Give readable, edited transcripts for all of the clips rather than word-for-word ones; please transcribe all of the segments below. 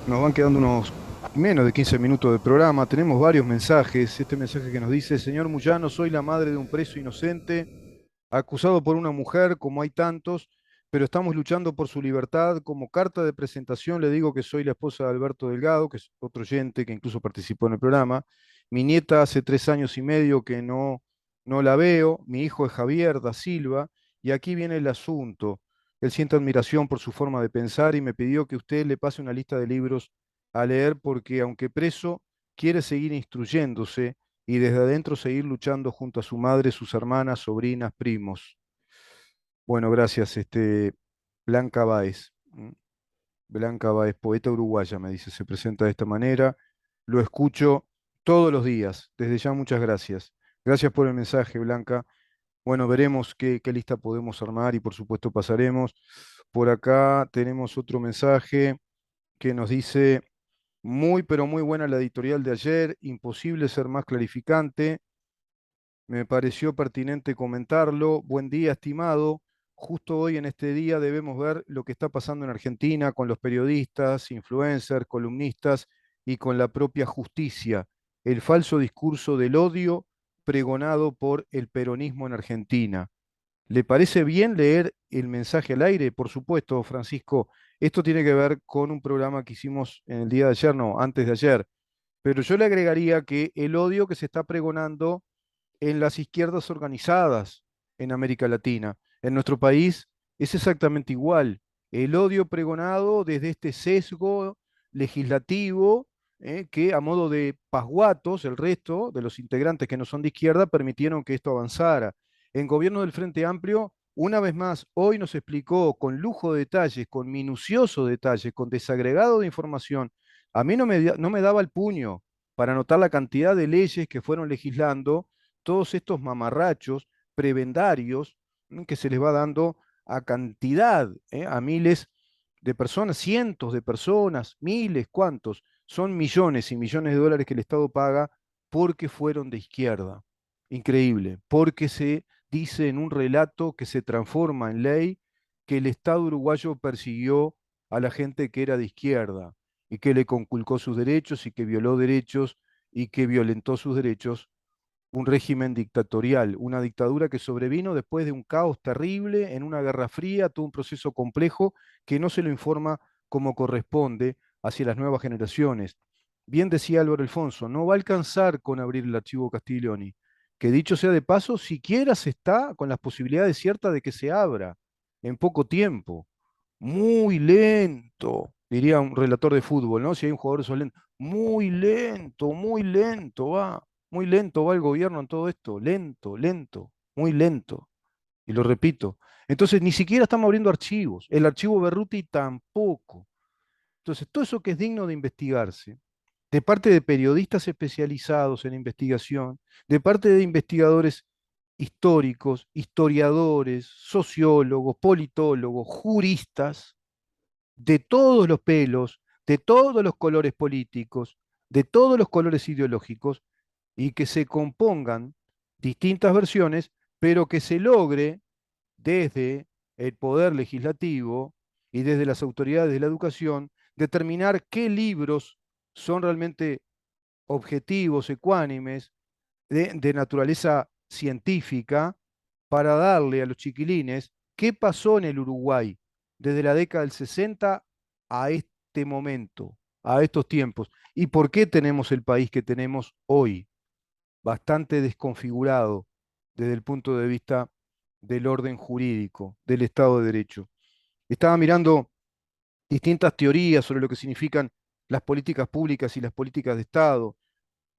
Nos van quedando unos menos de 15 minutos de programa. Tenemos varios mensajes. Este mensaje que nos dice: Señor Muyano, soy la madre de un preso inocente, acusado por una mujer, como hay tantos, pero estamos luchando por su libertad. Como carta de presentación le digo que soy la esposa de Alberto Delgado, que es otro oyente que incluso participó en el programa. Mi nieta hace 3 años y medio que no la veo. Mi hijo es Javier da Silva. Y aquí viene el asunto. Él siente admiración por su forma de pensar y me pidió que usted le pase una lista de libros a leer porque, aunque preso, quiere seguir instruyéndose y desde adentro seguir luchando junto a su madre, sus hermanas, sobrinas, primos. Bueno, gracias. Blanca Báez. Blanca Báez, poeta uruguaya, me dice, se presenta de esta manera. Lo escucho todos los días. Desde ya, muchas gracias. Gracias por el mensaje, Blanca. Bueno, veremos qué lista podemos armar y por supuesto pasaremos. Por acá tenemos otro mensaje que nos dice: muy, pero muy buena la editorial de ayer, imposible ser más clarificante. Me pareció pertinente comentarlo. Buen día, estimado. Justo hoy en este día debemos ver lo que está pasando en Argentina con los periodistas, influencers, columnistas y con la propia justicia. El falso discurso del odio pregonado por el peronismo en Argentina. ¿Le parece bien leer el mensaje al aire? Por supuesto, Francisco. Esto tiene que ver con un programa que hicimos en el día de ayer, no, antes de ayer. Pero yo le agregaría que el odio que se está pregonando en las izquierdas organizadas en América Latina. En nuestro país es exactamente igual. El odio pregonado desde este sesgo legislativo, que a modo de pasguatos, el resto de los integrantes que no son de izquierda permitieron que esto avanzara. En gobierno del Frente Amplio, una vez más, hoy nos explicó con lujo de detalles, con minucioso detalle, con desagregado de información. A mí no me daba el puño para anotar la cantidad de leyes que fueron legislando todos estos mamarrachos, prebendarios, que se les va dando a cantidad, a miles de personas, cientos de personas, miles, ¿cuántos? Son millones y millones de dólares que el Estado paga porque fueron de izquierda. Increíble, porque se dice en un relato que se transforma en ley que el Estado uruguayo persiguió a la gente que era de izquierda y que le conculcó sus derechos y que violó derechos y que violentó sus derechos, un régimen dictatorial, una dictadura que sobrevino después de un caos terrible, en una guerra fría, todo un proceso complejo que no se lo informa como corresponde hacia las nuevas generaciones. Bien decía Álvaro Alfonso, no va a alcanzar con abrir el archivo Castiglioni, que dicho sea de paso, siquiera se está con las posibilidades ciertas de que se abra en poco tiempo. Muy lento, diría un relator de fútbol, ¿no? Si hay un jugador de esos lentos, muy lento va el gobierno en todo esto, lento, lento, muy lento. Y lo repito. Entonces, ni siquiera estamos abriendo archivos. El archivo Berruti tampoco. Entonces, todo eso que es digno de investigarse, de parte de periodistas especializados en investigación, de parte de investigadores históricos, historiadores, sociólogos, politólogos, juristas, de todos los pelos, de todos los colores políticos, de todos los colores ideológicos, y que se compongan distintas versiones, pero que se logre desde el poder legislativo y desde las autoridades de la educación determinar qué libros son realmente objetivos, ecuánimes, de naturaleza científica, para darle a los chiquilines qué pasó en el Uruguay desde la década del 60 a este momento, a estos tiempos, y por qué tenemos el país que tenemos hoy, bastante desconfigurado desde el punto de vista del orden jurídico, del Estado de Derecho. Estaba mirando distintas teorías sobre lo que significan las políticas públicas y las políticas de Estado,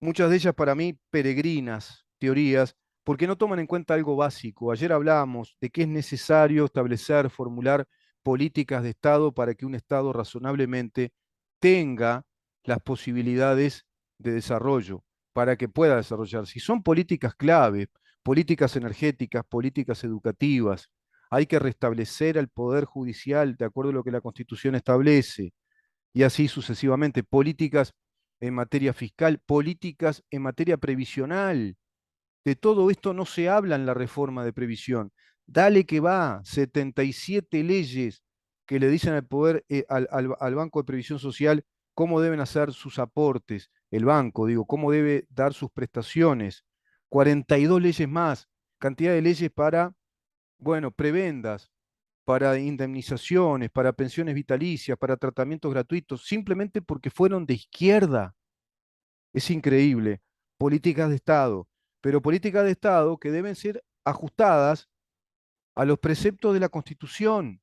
muchas de ellas para mí peregrinas teorías, porque no toman en cuenta algo básico. Ayer hablábamos de que es necesario establecer, formular políticas de Estado para que un Estado razonablemente tenga las posibilidades de desarrollo, para que pueda desarrollar. Si son políticas clave, políticas energéticas, políticas educativas, hay que restablecer al Poder Judicial de acuerdo a lo que la Constitución establece, y así sucesivamente. Políticas en materia fiscal, políticas en materia previsional. De todo esto no se habla en la reforma de previsión. Dale que va, 77 leyes que le dicen al poder, al Banco de Previsión Social cómo deben hacer sus aportes, el banco, digo, cómo debe dar sus prestaciones. 42 leyes más, cantidad de leyes para, bueno, prebendas, para indemnizaciones, para pensiones vitalicias, para tratamientos gratuitos, simplemente porque fueron de izquierda. Es increíble. Políticas de Estado, pero políticas de Estado que deben ser ajustadas a los preceptos de la Constitución.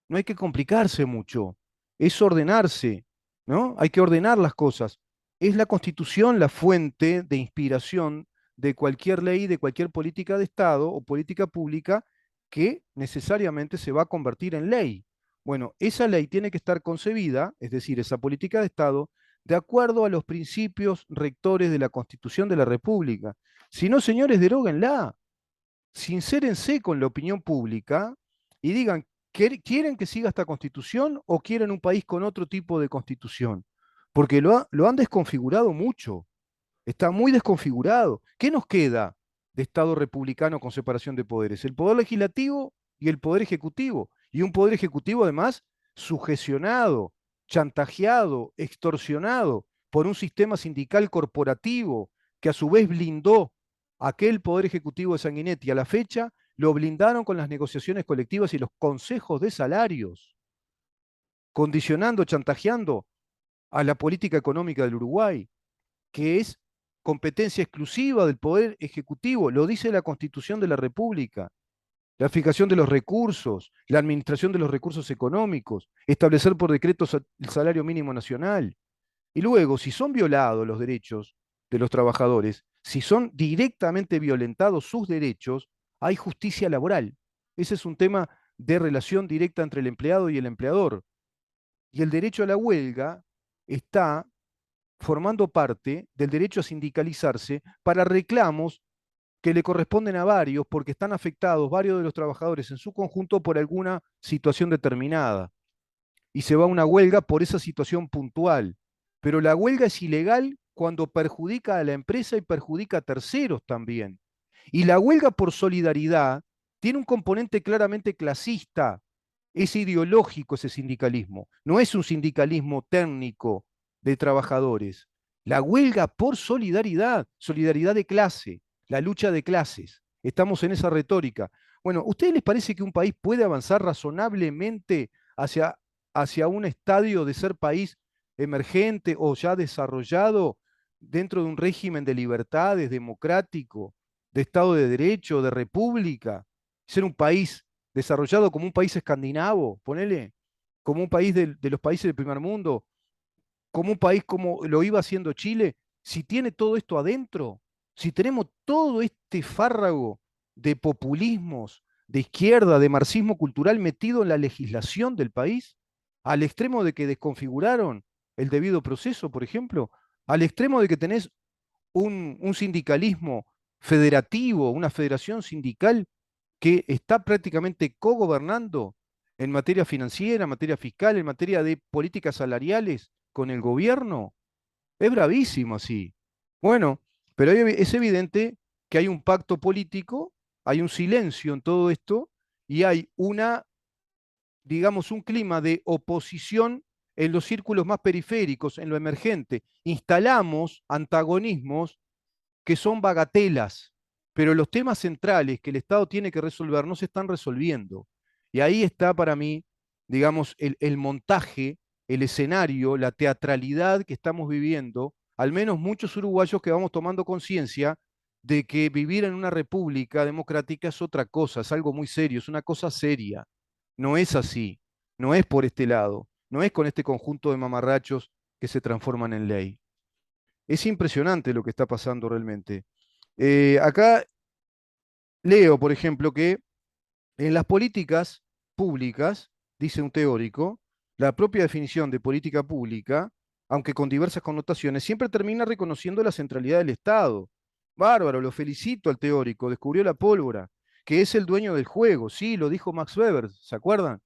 No hay que complicarse mucho, es ordenarse, ¿no? Hay que ordenar las cosas. Es la Constitución la fuente de inspiración de cualquier ley, de cualquier política de Estado o política pública que necesariamente se va a convertir en ley. Bueno, esa ley tiene que estar concebida, es decir, esa política de Estado, de acuerdo a los principios rectores de la Constitución de la República. Si no, señores, deróguenla, sincérense con la opinión pública y digan, ¿quieren que siga esta constitución o quieren un país con otro tipo de constitución? Porque lo han desconfigurado mucho, está muy desconfigurado. ¿Qué nos queda de Estado republicano con separación de poderes? El poder legislativo y el poder ejecutivo. Y un poder ejecutivo además sugestionado, chantajeado, extorsionado por un sistema sindical corporativo que a su vez blindó aquel poder ejecutivo de Sanguinetti. A la fecha lo blindaron con las negociaciones colectivas y los consejos de salarios, condicionando, chantajeando a la política económica del Uruguay, que es competencia exclusiva del Poder Ejecutivo, lo dice la Constitución de la República. La fijación de los recursos, la administración de los recursos económicos, establecer por decreto el salario mínimo nacional. Y luego, si son violados los derechos de los trabajadores, si son directamente violentados sus derechos, hay justicia laboral. Ese es un tema de relación directa entre el empleado y el empleador. Y el derecho a la huelga está formando parte del derecho a sindicalizarse para reclamos que le corresponden a varios porque están afectados varios de los trabajadores en su conjunto por alguna situación determinada. Y se va a una huelga por esa situación puntual. Pero la huelga es ilegal cuando perjudica a la empresa y perjudica a terceros también. Y la huelga por solidaridad tiene un componente claramente clasista, es ideológico ese sindicalismo, no es un sindicalismo técnico de trabajadores. La huelga por solidaridad, solidaridad de clase, la lucha de clases. Estamos en esa retórica. Bueno, ¿a ustedes les parece que un país puede avanzar razonablemente hacia, hacia un estadio de ser país emergente o ya desarrollado dentro de un régimen de libertades, democrático, de Estado de Derecho, de república? Ser un país desarrollado como un país escandinavo, ponele, como un país de los países del primer mundo, como un país como lo iba haciendo Chile, si tiene todo esto adentro, si tenemos todo este fárrago de populismos, de izquierda, de marxismo cultural metido en la legislación del país, al extremo de que desconfiguraron el debido proceso, por ejemplo, al extremo de que tenés un sindicalismo federativo, una federación sindical que está prácticamente cogobernando en materia financiera, en materia fiscal, en materia de políticas salariales con el gobierno. Es bravísimo así. Bueno, pero es evidente que hay un pacto político, hay un silencio en todo esto y hay una, digamos, un clima de oposición en los círculos más periféricos, en lo emergente. Instalamos antagonismos que son bagatelas, pero los temas centrales que el Estado tiene que resolver no se están resolviendo. Y ahí está para mí, digamos, el montaje, el escenario, la teatralidad que estamos viviendo, al menos muchos uruguayos que vamos tomando conciencia de que vivir en una república democrática es otra cosa, es algo muy serio, es una cosa seria. No es así, no es por este lado, no es con este conjunto de mamarrachos que se transforman en ley. Es impresionante lo que está pasando realmente. Acá leo, por ejemplo, que en las políticas públicas, dice un teórico, la propia definición de política pública, aunque con diversas connotaciones, siempre termina reconociendo la centralidad del Estado. Bárbaro, lo felicito al teórico, descubrió la pólvora, que es el dueño del juego. Sí, lo dijo Max Weber, ¿se acuerdan?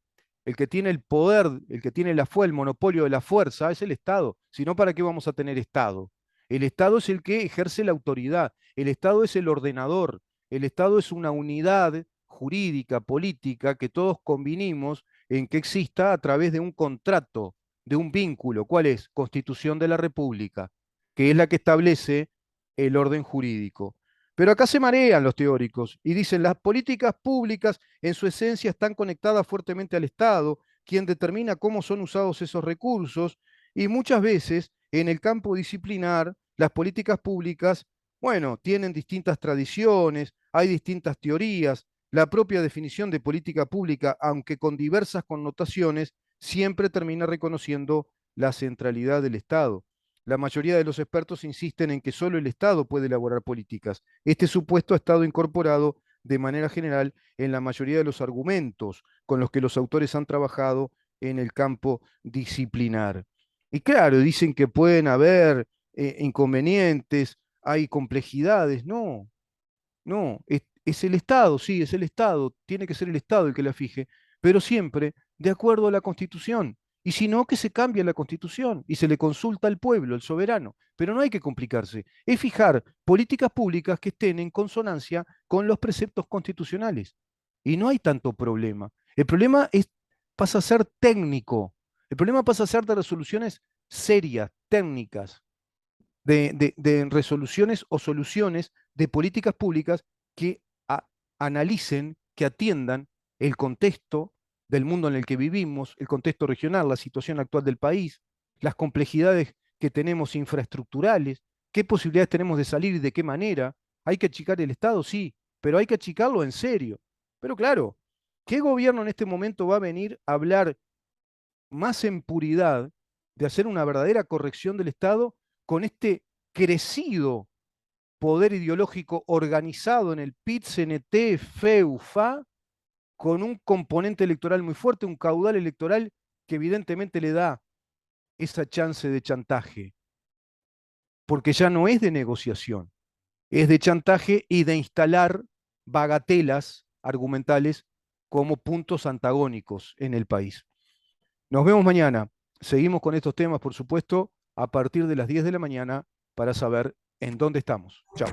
El que tiene el poder, el que tiene el monopolio de la fuerza, es el Estado. Si no, ¿para qué vamos a tener Estado? El Estado es el que ejerce la autoridad, el Estado es el ordenador, el Estado es una unidad jurídica, política, que todos convinimos en que exista a través de un contrato de un vínculo. ¿Cuál es? Constitución de la República, que es la que establece el orden jurídico. Pero acá se marean los teóricos y dicen las políticas públicas en su esencia están conectadas fuertemente al Estado, quien determina cómo son usados esos recursos, y muchas veces en el campo disciplinar las políticas públicas, bueno, tienen distintas tradiciones, hay distintas teorías, la propia definición de política pública, aunque con diversas connotaciones, siempre termina reconociendo la centralidad del Estado. La mayoría de los expertos insisten en que solo el Estado puede elaborar políticas. Este supuesto ha estado incorporado de manera general en la mayoría de los argumentos con los que los autores han trabajado en el campo disciplinar. Y claro, dicen que pueden haber inconvenientes, hay complejidades. No, no, es el Estado, sí, es el Estado, tiene que ser el Estado el que la fije, pero siempre de acuerdo a la Constitución. Y si no, que se cambie la Constitución y se le consulta al pueblo, el soberano. Pero no hay que complicarse, es fijar políticas públicas que estén en consonancia con los preceptos constitucionales. Y no hay tanto problema. El problema pasa a ser técnico, el problema pasa a ser de resoluciones serias, técnicas, de resoluciones o soluciones de políticas públicas que analicen, que atiendan el contexto del mundo en el que vivimos, el contexto regional, la situación actual del país, las complejidades que tenemos infraestructurales, qué posibilidades tenemos de salir y de qué manera. ¿Hay que achicar el Estado? Sí, pero hay que achicarlo en serio. Pero claro, ¿qué gobierno en este momento va a venir a hablar más en puridad de hacer una verdadera corrección del Estado con este crecido poder ideológico organizado en el PIT-CNT, FEU, FA, con un componente electoral muy fuerte, un caudal electoral que evidentemente le da esa chance de chantaje, porque ya no es de negociación, es de chantaje y de instalar bagatelas argumentales como puntos antagónicos en el país. Nos vemos mañana. Seguimos con estos temas, por supuesto, a partir de las 10 de la mañana para saber en dónde estamos. Chao.